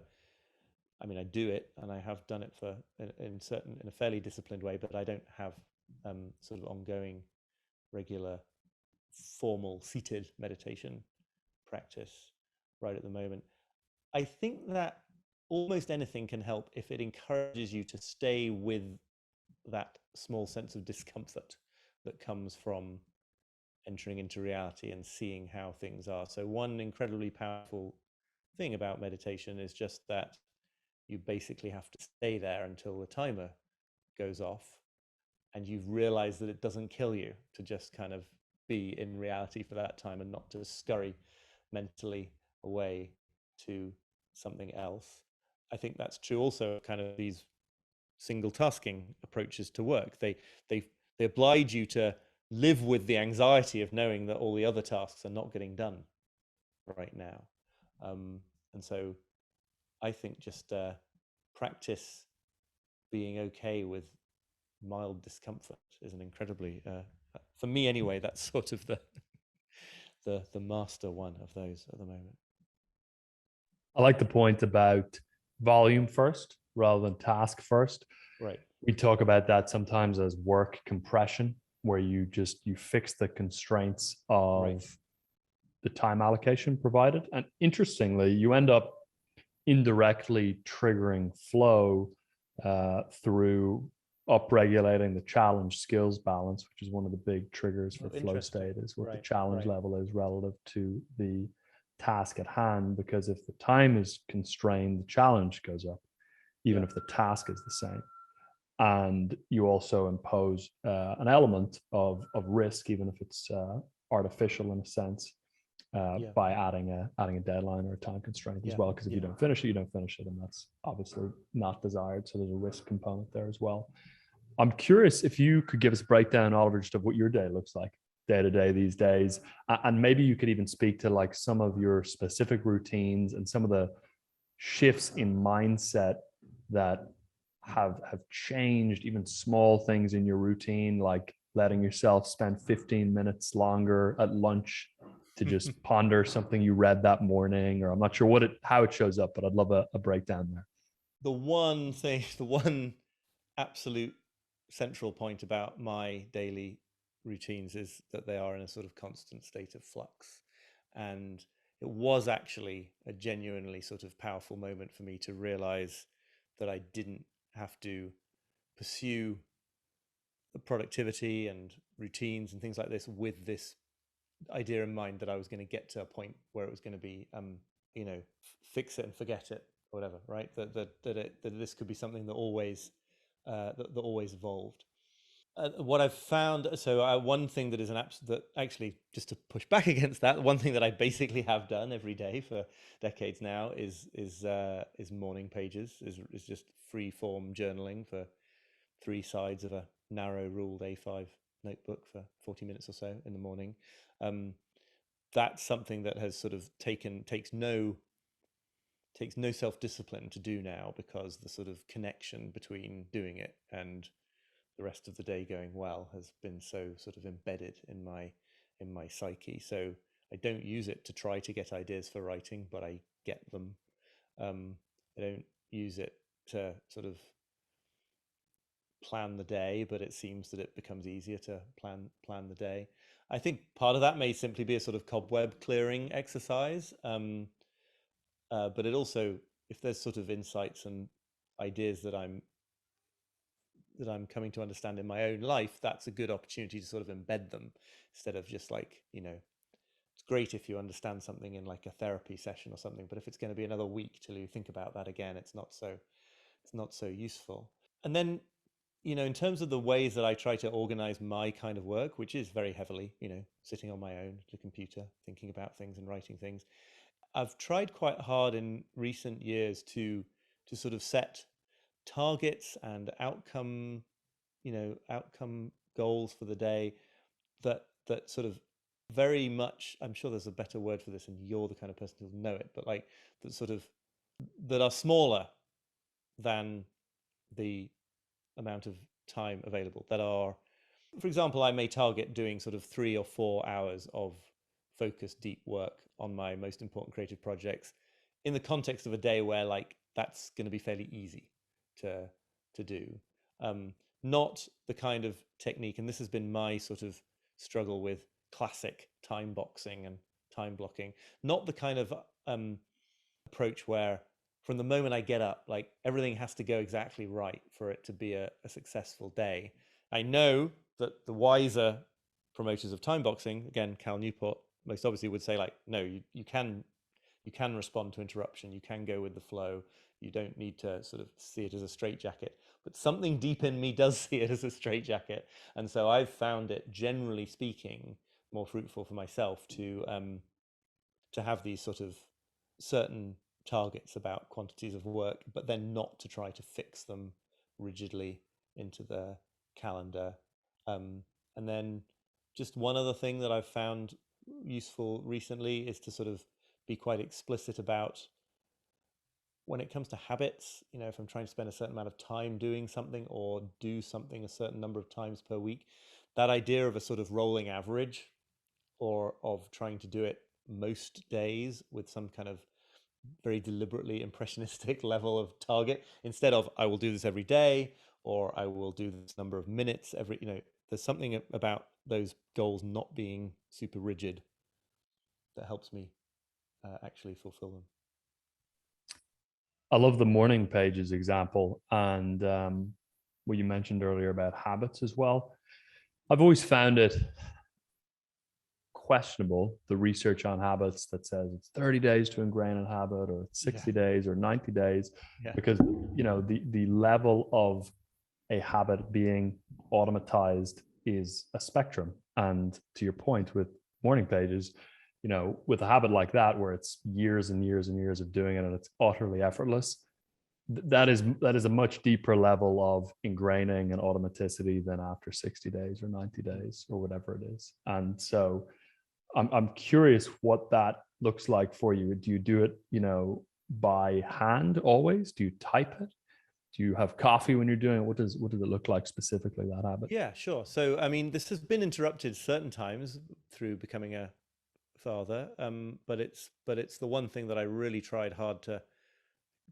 I mean, I do it and I have done it in a fairly disciplined way, but I don't have sort of ongoing, regular, formal seated meditation practice right at the moment. I think that almost anything can help if it encourages you to stay with that small sense of discomfort that comes from entering into reality and seeing how things are. So one incredibly powerful thing about meditation is just that you basically have to stay there until the timer goes off and you've realized that it doesn't kill you to just kind of be in reality for that time and not to scurry mentally away to something else. I think that's true also kind of these single tasking approaches to work. They oblige you to live with the anxiety of knowing that all the other tasks are not getting done right now. And so I think just practice being okay with mild discomfort is an incredibly, for me anyway, that's sort of the master one of those at the moment. I like the point about volume first rather than task first. Right. We talk about that sometimes as work compression, where you fix the constraints of the time allocation provided. And interestingly, you end up indirectly triggering flow through upregulating the challenge skills balance, which is one of the big triggers for flow state, is what the challenge level is relative to the task at hand. Because if the time is constrained, the challenge goes up, even if the task is the same. And you also impose an element of risk, even if it's artificial in a sense, by adding a deadline or a time constraint as well. Because if you don't finish it, you don't finish it, and that's obviously not desired. So there's a risk component there as well. I'm curious if you could give us a breakdown, Oliver, just of what your day looks like day to day these days, and maybe you could even speak to like some of your specific routines and some of the shifts in mindset that have changed, even small things in your routine, like letting yourself spend 15 minutes longer at lunch to just ponder something you read that morning, or I'm not sure how it shows up, but I'd love a breakdown there. The one absolute central point about my daily routines is that they are in a sort of constant state of flux. And it was actually a genuinely sort of powerful moment for me to realize that I didn't have to pursue the productivity and routines and things like this with this idea in mind that I was going to get to a point where it was going to be, fix it and forget it, or whatever, right? That this could be something that always that always evolved. What I've found, so one thing that is that actually, just to push back against that, one thing that I basically have done every day for decades now is morning pages, is just free form journaling for 3 sides of a narrow ruled A5 notebook for 40 minutes or so in the morning. That's something that has sort of takes no self-discipline to do now, because the sort of connection between doing it and the rest of the day going well has been so sort of embedded in my psyche. So I don't use it to try to get ideas for writing, but I get them. I don't use it to sort of plan the day, but it seems that it becomes easier to plan the day. I think part of that may simply be a sort of cobweb clearing exercise, but it also, if there's sort of insights and ideas that I'm coming to understand in my own life, that's a good opportunity to sort of embed them, instead of just like, it's great if you understand something in like a therapy session or something, but if it's going to be another week till you think about that again, it's not so useful. And then, in terms of the ways that I try to organize my kind of work, which is very heavily, sitting on my own at a computer, thinking about things and writing things, I've tried quite hard in recent years to sort of set targets and outcome goals for the day that sort of very much, I'm sure there's a better word for this and you're the kind of person who'll know it, but like that are smaller than the amount of time available, that are, for example, I may target doing sort of 3 or 4 hours of focused deep work on my most important creative projects in the context of a day where like that's going to be fairly easy to do. Not the kind of technique, and this has been my sort of struggle with classic time boxing and time blocking, not the kind of approach where from the moment I get up, like everything has to go exactly right for it to be a successful day. I know that the wiser promoters of time boxing, again, Cal Newport most obviously would say like, no, you can respond to interruption, you can go with the flow, you don't need to sort of see it as a straitjacket. But something deep in me does see it as a straitjacket, and so I've found it, generally speaking, more fruitful for myself to have these sort of certain targets about quantities of work, but then not to try to fix them rigidly into the calendar. And then just one other thing that I've found useful recently is to sort of be quite explicit about, when it comes to habits, if I'm trying to spend a certain amount of time doing something or do something a certain number of times per week, that idea of a sort of rolling average, or of trying to do it most days with some kind of very deliberately impressionistic level of target, instead of I will do this every day, or I will do this number of minutes every, there's something about those goals not being super rigid that helps me actually fulfill them. I love the morning pages example, and what you mentioned earlier about habits as well. I've always found it questionable, the research on habits that says it's 30 days to ingrain a habit, or it's 60 days or 90 days, because the level of a habit being automatized is a spectrum. And to your point with morning pages, with a habit like that, where it's years and years and years of doing it and it's utterly effortless, that is a much deeper level of ingraining and automaticity than after 60 days or 90 days or whatever it is. And so I'm curious what that looks like for you. Do you do it, by hand always? Do you type it? Do you have coffee when you're doing it? What does it look like specifically, that habit? Yeah, sure. So, I mean, this has been interrupted certain times through becoming a father, but it's the one thing that I really tried hard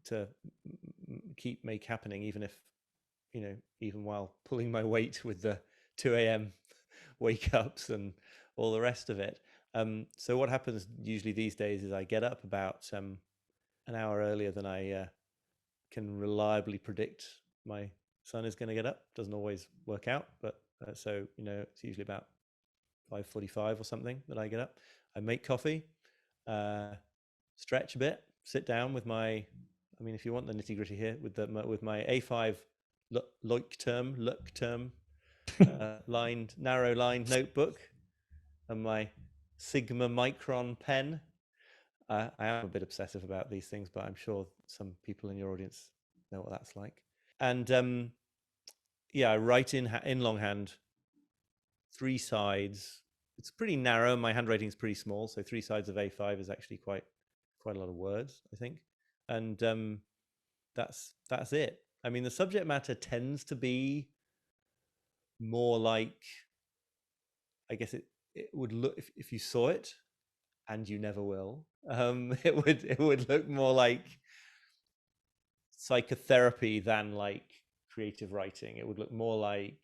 to make happening, even if, even while pulling my weight with the 2 a.m. wake ups and all the rest of it. So what happens usually these days is I get up about an hour earlier than I can reliably predict my son is going to get up. Doesn't always work out, but so it's usually about 5:45 or something that I get up. I make coffee, stretch a bit, sit down with my, I mean, if you want the nitty gritty here, with my A5 Leuchtturm lined, narrow lined notebook and my Sigma Micron pen. I am a bit obsessive about these things, but I'm sure some people in your audience know what that's like. And I write in longhand, 3 sides. It's pretty narrow. My handwriting is pretty small, so 3 sides of A5 is actually quite a lot of words, I think. And that's it. I mean, the subject matter tends to be more like, I guess it would look, if you saw it, and you never will, it would look more like psychotherapy than like creative writing. It would look more like,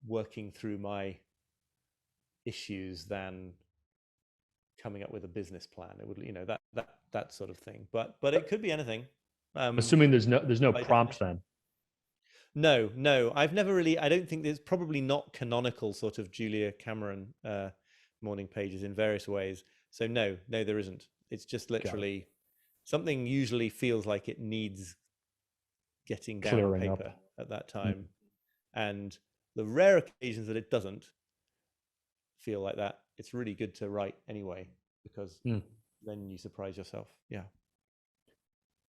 working through my issues than coming up with a business plan. It would, that sort of thing. But it could be anything. Assuming there's no prompt definition. then. No, I've never really. I don't think there's probably not canonical sort of Julia Cameron morning pages in various ways. So no, there isn't. It's just literally something usually feels like it needs getting down on paper at that time. And the rare occasions that it doesn't feel like that, it's really good to write anyway, because then you surprise yourself. Yeah.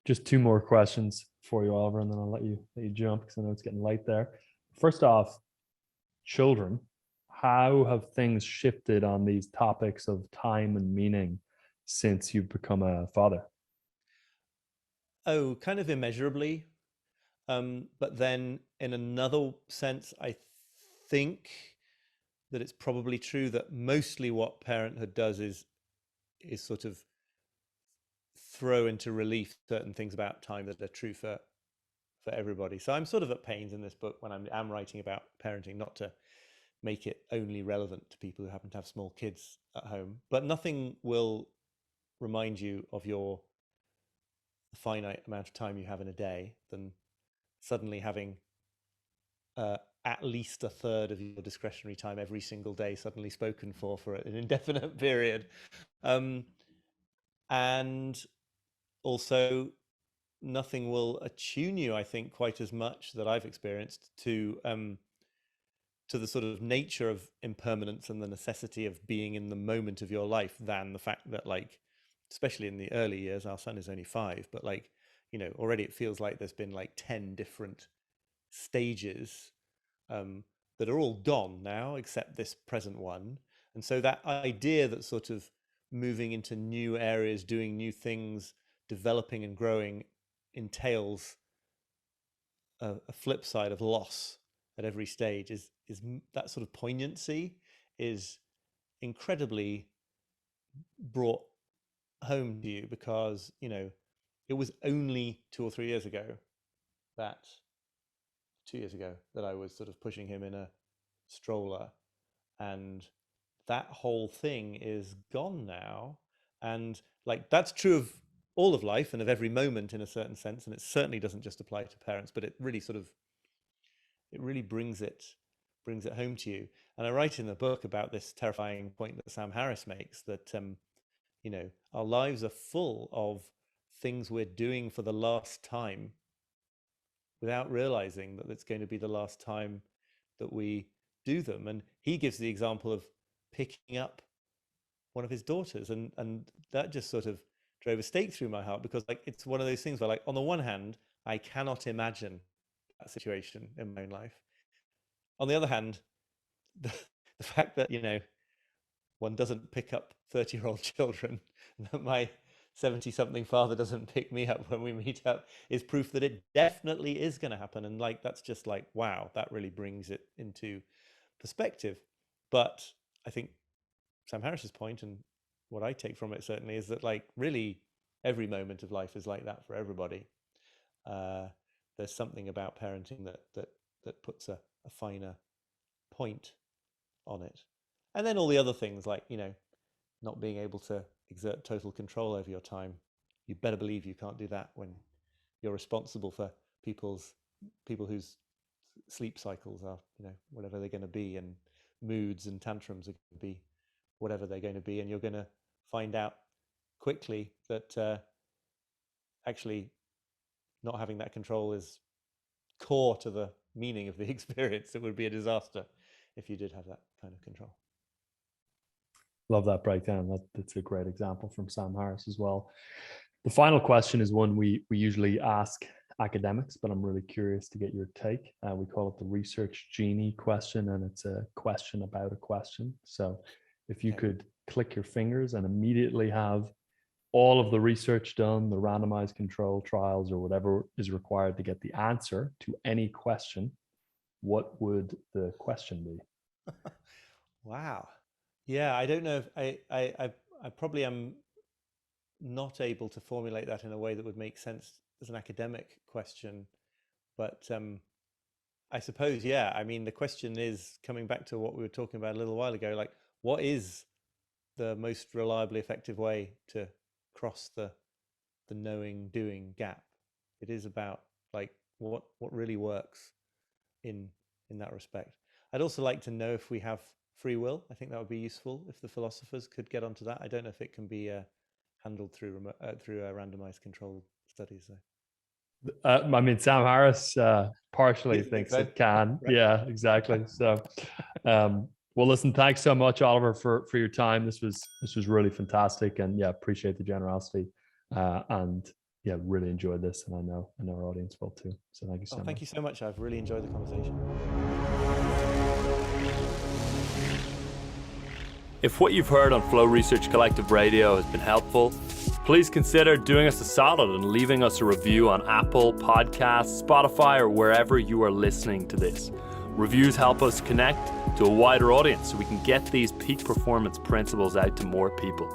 Just 2 more questions for you, Oliver, and then I'll let you jump because I know it's getting late there. First off, children, how have things shifted on these topics of time and meaning since you've become a father? Oh, kind of immeasurably. But then in another sense, I think that it's probably true that mostly what parenthood does is sort of throw into relief certain things about time that are true for everybody. So I'm sort of at pains in this book when I'm writing about parenting not to make it only relevant to people who happen to have small kids at home. But nothing will remind you of your finite amount of time you have in a day than suddenly having at least a third of your discretionary time every single day suddenly spoken for an indefinite period. And also, nothing will attune you, I think, quite as much that I've experienced to the sort of nature of impermanence and the necessity of being in the moment of your life than the fact that, like, especially in the early years, our son is only 5, but like, already it feels like there's been like 10 different stages that are all gone now, except this present one. And so that idea that sort of moving into new areas, doing new things, developing and growing entails a flip side of loss at every stage is that sort of poignancy is incredibly brought home to you, because it was only 2 or 3 years ago that 2 years ago that I was sort of pushing him in a stroller, and that whole thing is gone now. And like, that's true of all of life and of every moment in a certain sense, and it certainly doesn't just apply to parents, but it really brings it home to you. And I write in the book about this terrifying point that Sam Harris makes, that our lives are full of things we're doing for the last time without realizing that it's going to be the last time that we do them. And he gives the example of picking up one of his daughters, and that just sort of drove a stake through my heart, because like, it's one of those things where, like, on the one hand, I cannot imagine that situation in my own life. On the other hand, the fact that one doesn't pick up 30-year-old children, that my 70-something father doesn't pick me up when we meet up, is proof that it definitely is going to happen. And like, that's just like, wow, that really brings it into perspective. But I think Sam Harris's point, and what I take from it certainly, is that like, really every moment of life is like that for everybody. There's something about parenting that puts a finer point on it. And then all the other things, like, not being able to exert total control over your time. You better believe you can't do that when you're responsible for people whose sleep cycles are, whatever they're going to be, and moods and tantrums are going to be whatever they're going to be, and you're going to find out quickly that actually not having that control is core to the meaning of the experience. It would be a disaster if you did have that kind of control. Love that breakdown. That's a great example from Sam Harris as well. The final question is one we usually ask academics, but I'm really curious to get your take. We call it the research Genie question, and it's a question about a question. So if you could click your fingers and immediately have all of the research done, the randomized control trials or whatever is required to get the answer to any question, what would the question be? Wow. Yeah, I don't know if I probably am not able to formulate that in a way that would make sense as an academic question, but I suppose, yeah, I mean, the question is coming back to what we were talking about a little while ago, like, what is the most reliably effective way to cross the knowing doing gap? It is about like what really works in that respect. I'd also like to know if we have free will. I think that would be useful if the philosophers could get onto that. I don't know if it can be handled through randomized controlled studies though. I mean, Sam Harris partially thinks it can. Right. Yeah, exactly. So, well, listen, thanks so much, Oliver, for your time. This was really fantastic, and yeah, appreciate the generosity, and yeah, really enjoyed this, and I know our audience will too. So thank you so much. Thank you so much. I've really enjoyed the conversation. If what you've heard on Flow Research Collective Radio has been helpful, please consider doing us a solid and leaving us a review on Apple Podcasts, Spotify, or wherever you are listening to this. Reviews help us connect to a wider audience so we can get these peak performance principles out to more people.